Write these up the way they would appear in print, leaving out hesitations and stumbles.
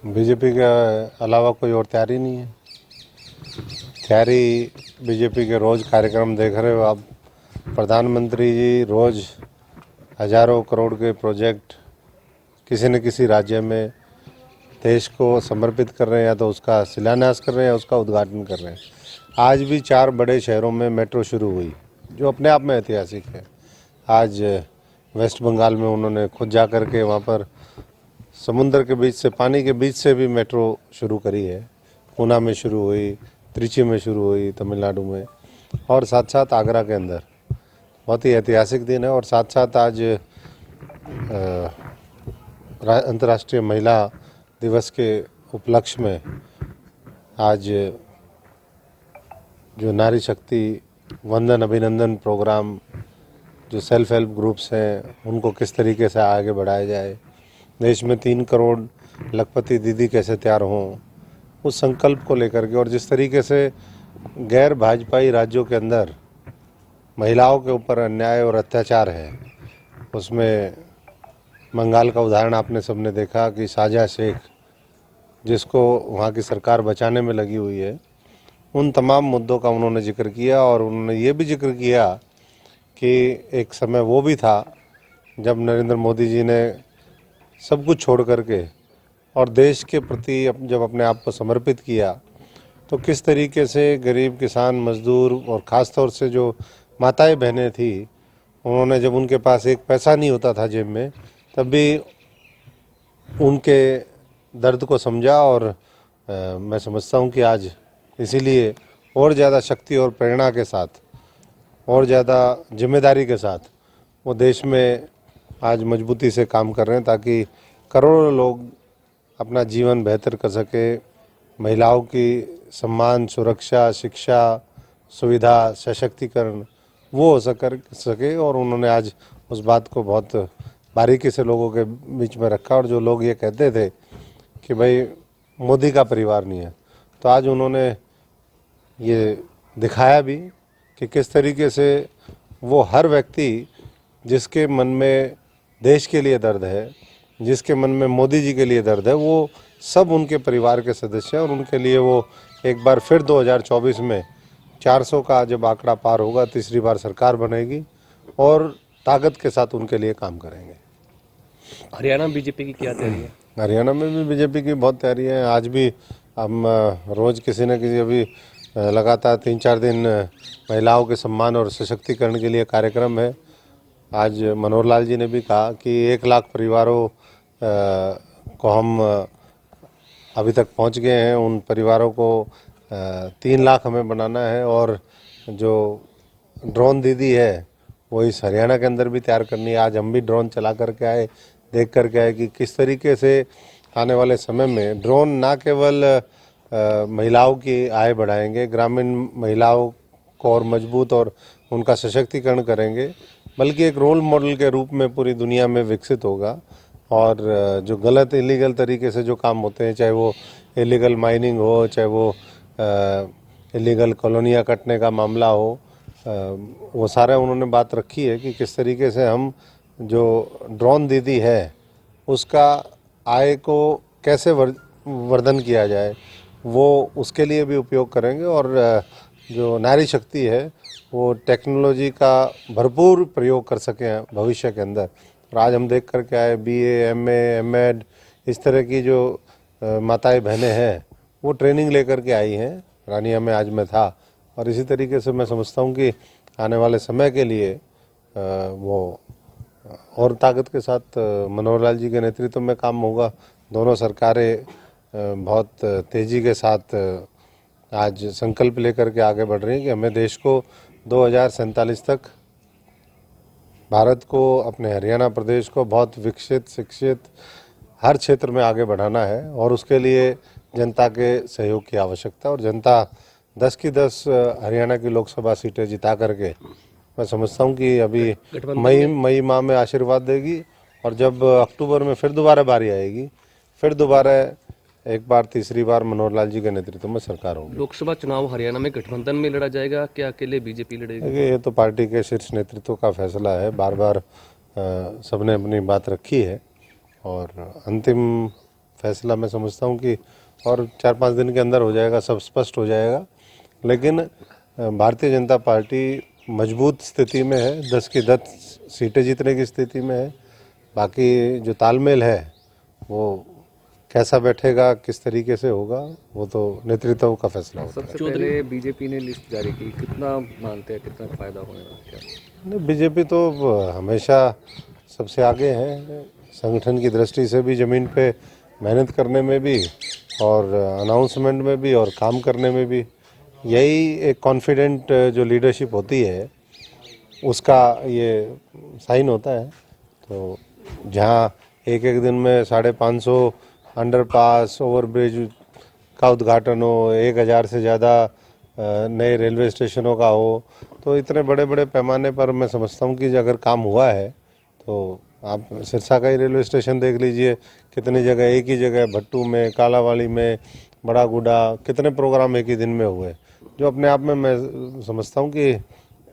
BJP के अलावा कोई और तैयारी नहीं है। तैयारी बीजेपी के रोज़ कार्यक्रम देख रहे हो आप। प्रधानमंत्री जी रोज़ हजारों करोड़ के प्रोजेक्ट किसी न किसी राज्य में देश को समर्पित कर रहे हैं, या तो उसका शिलान्यास कर रहे हैं या उसका उद्घाटन कर रहे हैं। आज भी 4 बड़े शहरों में मेट्रो शुरू हुई, जो अपने आप में ऐतिहासिक है। आज वेस्ट बंगाल में उन्होंने खुद जा कर के वहाँ पर समुद्र के बीच से, पानी के बीच से भी मेट्रो शुरू करी है। पूना में शुरू हुई, त्रिची में शुरू हुई तमिलनाडु में, और साथ साथ आगरा के अंदर। बहुत ही ऐतिहासिक दिन है। और साथ साथ आज अंतर्राष्ट्रीय महिला दिवस के उपलक्ष्य में आज जो नारी शक्ति वंदन अभिनंदन प्रोग्राम, जो सेल्फ हेल्प ग्रुप्स हैं, उनको किस तरीके से आगे बढ़ाया जाए, देश में 3 करोड़ लखपति दीदी कैसे तैयार हों, उस संकल्प को लेकर के, और जिस तरीके से गैर भाजपाई राज्यों के अंदर महिलाओं के ऊपर अन्याय और अत्याचार है, उसमें बंगाल का उदाहरण आपने सबने देखा कि साजा शेख, जिसको वहाँ की सरकार बचाने में लगी हुई है, उन तमाम मुद्दों का उन्होंने जिक्र किया। और उन्होंने ये भी जिक्र किया कि एक समय वो भी था जब नरेंद्र मोदी जी ने सब कुछ छोड़ करके और देश के प्रति जब अपने आप को समर्पित किया, तो किस तरीके से गरीब किसान मजदूर और ख़ास तौर से जो माताएं बहनें थी, उन्होंने जब उनके पास एक पैसा नहीं होता था जेब में, तब भी उनके दर्द को समझा। और मैं समझता हूँ कि आज इसीलिए और ज़्यादा शक्ति और प्रेरणा के साथ और ज़्यादा जिम्मेदारी के साथ वो देश में आज मजबूती से काम कर रहे हैं, ताकि करोड़ों लोग अपना जीवन बेहतर कर सके, महिलाओं की सम्मान, सुरक्षा, शिक्षा, सुविधा, सशक्तिकरण वो हो सके। और उन्होंने आज उस बात को बहुत बारीकी से लोगों के बीच में रखा। और जो लोग ये कहते थे कि भाई मोदी का परिवार नहीं है, तो आज उन्होंने ये दिखाया भी कि किस तरीके से वो हर व्यक्ति जिसके मन में देश के लिए दर्द है, जिसके मन में मोदी जी के लिए दर्द है, वो सब उनके परिवार के सदस्य हैं। और उनके लिए वो एक बार फिर 2024 में 400 का जब आंकड़ा पार होगा, तीसरी बार सरकार बनेगी और ताकत के साथ उनके लिए काम करेंगे। हरियाणा बीजेपी की क्या तैयारी है? हरियाणा में भी बीजेपी की बहुत तैयारी है। आज भी हम रोज़ किसी न किसी, अभी लगातार 3-4 दिन महिलाओं के सम्मान और सशक्तिकरण के लिए कार्यक्रम है। आज मनोहर लाल जी ने भी कहा कि 1 लाख परिवारों को हम अभी तक पहुंच गए हैं, उन परिवारों को 3 लाख हमें बनाना है। और जो ड्रोन दीदी है वो इस हरियाणा के अंदर भी तैयार करनी है। आज हम भी ड्रोन चला करके आए, देख करके आए कि किस तरीके से आने वाले समय में ड्रोन ना केवल महिलाओं की आय बढ़ाएंगे, ग्रामीण महिलाओं को और मजबूत और उनका सशक्तिकरण करेंगे, बल्कि एक रोल मॉडल के रूप में पूरी दुनिया में विकसित होगा। और जो गलत इलीगल तरीके से जो काम होते हैं, चाहे वो इलीगल माइनिंग हो, चाहे वो इलीगल कॉलोनियाँ कटने का मामला हो, वो सारा उन्होंने बात रखी है कि किस तरीके से हम जो ड्रोन दीदी है उसका आय को कैसे वर्धन किया जाए, वो उसके लिए भी उपयोग करेंगे। और जो नारी शक्ति है वो टेक्नोलॉजी का भरपूर प्रयोग कर सकें भविष्य के अंदर। और आज हम देख करके आए BA, MA, M.Ed इस तरह की जो माताएं बहनें हैं वो ट्रेनिंग लेकर के आई हैं। रानिया में आज मैं था। और इसी तरीके से मैं समझता हूँ कि आने वाले समय के लिए वो और ताकत के साथ मनोहर लाल जी के नेतृत्व में काम होगा। दोनों सरकारें बहुत तेज़ी के साथ आज संकल्प लेकर के आगे बढ़ रही हैं कि हमें देश को 2047 तक, भारत को, अपने हरियाणा प्रदेश को बहुत विकसित, शिक्षित हर क्षेत्र में आगे बढ़ाना है। और उसके लिए जनता के सहयोग की आवश्यकता। और जनता 10 की 10 हरियाणा की लोकसभा सीटें जिता करके मैं समझता हूँ कि अभी मई माह में आशीर्वाद देगी। और जब अक्टूबर में फिर दोबारा बारी आएगी, फिर दोबारा एक बार तीसरी बार मनोहर लाल जी के नेतृत्व में सरकार होगी। लोकसभा चुनाव हरियाणा में गठबंधन में लड़ा जाएगा, क्या अकेले बीजेपी लड़ेगी? देखिए, ये तो पार्टी के शीर्ष नेतृत्व का फैसला है। बार बार सबने अपनी बात रखी है और अंतिम फैसला मैं समझता हूँ कि और 4-5 दिन के अंदर हो जाएगा, सब स्पष्ट हो जाएगा। लेकिन भारतीय जनता पार्टी मजबूत स्थिति में है, 10 की 10 सीटें जीतने की स्थिति में है। बाकी जो तालमेल है वो कैसा बैठेगा, किस तरीके से होगा, वो तो नेतृत्व का फैसला होगा। सबसे पहले बीजेपी ने लिस्ट जारी की, कितना मानते हैं कितना फायदा होगा क्या? नहीं, बीजेपी तो हमेशा सबसे आगे है, संगठन की दृष्टि से भी, ज़मीन पे मेहनत करने में भी और अनाउंसमेंट में भी और काम करने में भी। यही एक कॉन्फिडेंट जो लीडरशिप होती है उसका ये साइन होता है। तो जहाँ एक एक दिन में 550 अंडरपास, ओवरब्रिज का उद्घाटन हो, 1000 से ज़्यादा नए रेलवे स्टेशनों का हो, तो इतने बड़े बड़े पैमाने पर मैं समझता हूँ कि अगर काम हुआ है तो आप सिरसा का ही रेलवे स्टेशन देख लीजिए, कितनी जगह, एक ही जगह भट्टू में, कालावाली में, बड़ा गुडा, कितने प्रोग्राम एक ही दिन में हुए, जो अपने आप में मैं समझता हूँ कि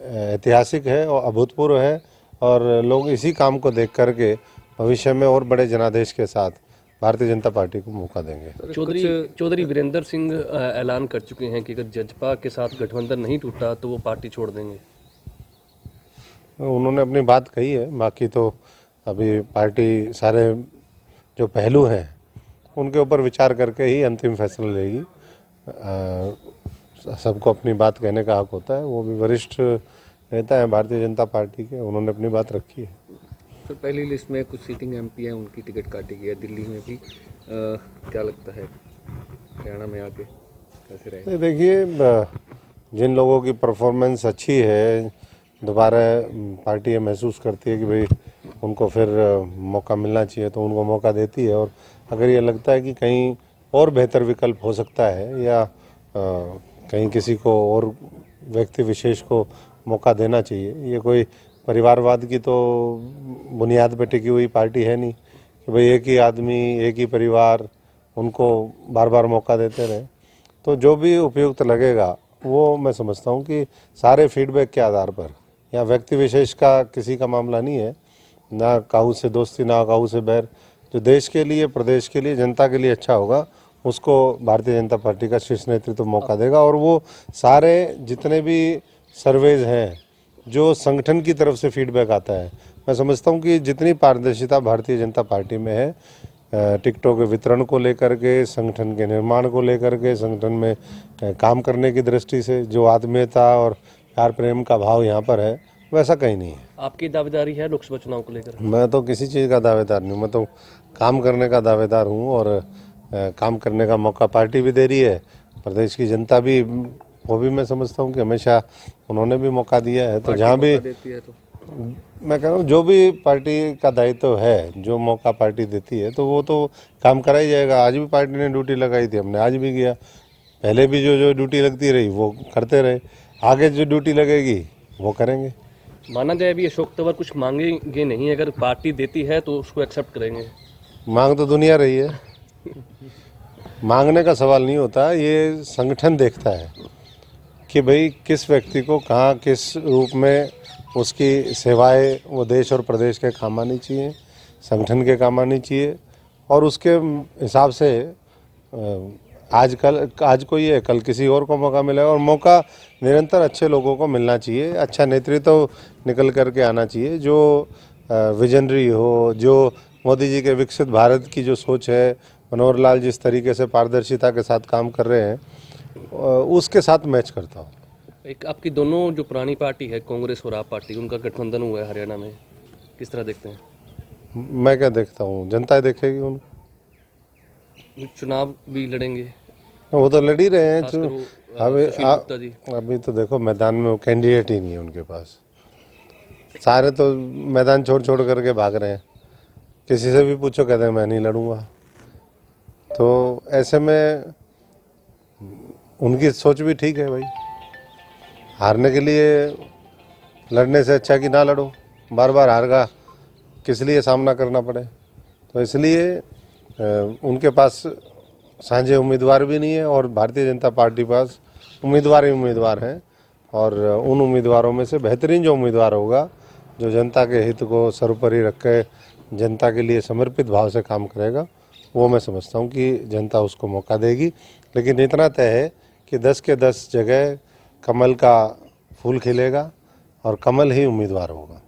ऐतिहासिक है और अभूतपूर्व है। और लोग इसी काम को देख करके भविष्य में और बड़े जनादेश के साथ भारतीय जनता पार्टी को मौका देंगे। चौधरी वीरेंद्र सिंह ऐलान कर चुके हैं कि अगर जजपा के साथ गठबंधन नहीं टूटा तो वो पार्टी छोड़ देंगे। उन्होंने अपनी बात कही है, बाकी तो अभी पार्टी सारे जो पहलू हैं उनके ऊपर विचार करके ही अंतिम फैसला लेगी। सबको अपनी बात कहने का हक होता है, वो भी वरिष्ठ नेता है भारतीय जनता पार्टी के, उन्होंने अपनी बात रखी है। तो पहली लिस्ट में कुछ सीटिंग एमपी है, उनकी टिकट काटी गई है, दिल्ली में भी। क्या लगता है हरियाणा में आके कैसे रहेगा? देखिए, जिन लोगों की परफॉर्मेंस अच्छी है, दोबारा पार्टी ये महसूस करती है कि भाई उनको फिर मौका मिलना चाहिए तो उनको मौका देती है। और अगर ये लगता है कि कहीं और बेहतर विकल्प हो सकता है या कहीं किसी को और व्यक्ति विशेष को मौका देना चाहिए, ये कोई परिवारवाद की तो बुनियाद पर टिकी हुई पार्टी है नहीं कि भाई एक ही आदमी, एक ही परिवार, उनको बार बार मौका देते रहे। तो जो भी उपयुक्त लगेगा वो मैं समझता हूँ कि सारे फीडबैक के आधार पर, या व्यक्ति विशेष का किसी का मामला नहीं है, ना काहू से दोस्ती ना काहू से बैर, जो देश के लिए, प्रदेश के लिए, जनता के लिए अच्छा होगा उसको भारतीय जनता पार्टी का शीर्ष नेतृत्व मौका देगा। और वो सारे जितने भी सर्वेज हैं, जो संगठन की तरफ से फीडबैक आता है, मैं समझता हूँ कि जितनी पारदर्शिता भारतीय जनता पार्टी में है, टिकटों के वितरण को लेकर के, संगठन के निर्माण को लेकर के, संगठन में काम करने की दृष्टि से जो आत्मीयता और प्यार प्रेम का भाव यहाँ पर है, वैसा कहीं नहीं है। आपकी दावेदारी है लोकसभा चुनाव को लेकर? मैं तो किसी चीज़ का दावेदार नहीं हूँ, मैं तो काम करने का दावेदार हूँ। और काम करने का मौका पार्टी भी दे रही है, प्रदेश की जनता भी, वो भी मैं समझता हूँ कि हमेशा उन्होंने भी मौका दिया है। तो जहाँ भी देती है तो मैं कह रहा हूँ, जो भी पार्टी का दायित्व है, जो मौका पार्टी देती है तो वो तो काम करा ही जाएगा। आज भी पार्टी ने ड्यूटी लगाई थी, हमने आज भी किया। पहले भी जो जो ड्यूटी लगती रही वो करते रहे, आगे जो ड्यूटी लगेगी वो करेंगे। माना जाए भी अशोक तंवर कुछ मांगेंगे नहीं, अगर पार्टी देती है तो उसको एक्सेप्ट करेंगे। मांग तो दुनिया रही है, मांगने का सवाल नहीं होता, ये संगठन देखता है कि भाई किस व्यक्ति को कहाँ किस रूप में उसकी सेवाएं वो देश और प्रदेश के काम आनी चाहिए, संगठन के काम आनी चाहिए। और उसके हिसाब से आज कोई है, कल किसी और को मौका मिलेगा। और मौका निरंतर अच्छे लोगों को मिलना चाहिए, अच्छा नेतृत्व निकल करके आना चाहिए, जो विजनरी हो, जो मोदी जी के विकसित भारत की जो सोच है, मनोहर लाल जिस तरीके से पारदर्शिता के साथ काम कर रहे हैं, उसके साथ मैच करता हूँ। एक आपकी दोनों जो पुरानी पार्टी है, कांग्रेस और आप पार्टी, उनका गठबंधन हुआ है हरियाणा में, किस तरह देखते हैं? मैं क्या देखता हूँ, जनता देखेगी उनको। चुनाव भी लड़ेंगे, वो तो लड़ ही रहे हैं। खासकर वो, सुशील गुप्ता जी। अभी तो देखो मैदान में वो कैंडिडेट ही नहीं है उनके पास, सारे तो मैदान छोड़ छोड़ करके भाग रहे हैं। किसी से भी पूछो कहते हैं मैं नहीं लड़ूंगा। तो ऐसे में उनकी सोच भी ठीक है भाई, हारने के लिए लड़ने से अच्छा कि ना लड़ो, बार बार हार का किस लिए सामना करना पड़े। तो इसलिए उनके पास साझे उम्मीदवार भी नहीं है और भारतीय जनता पार्टी पास उम्मीदवार ही उम्मीदवार हैं। और उन उम्मीदवारों में से बेहतरीन जो उम्मीदवार होगा, जो जनता के हित को सर्वोपरि रख के जनता के लिए समर्पित भाव से काम करेगा, वो मैं समझता हूँ कि जनता उसको मौका देगी। लेकिन इतना तय है कि 10 के 10 जगह कमल का फूल खिलेगा और कमल ही उम्मीदवार होगा।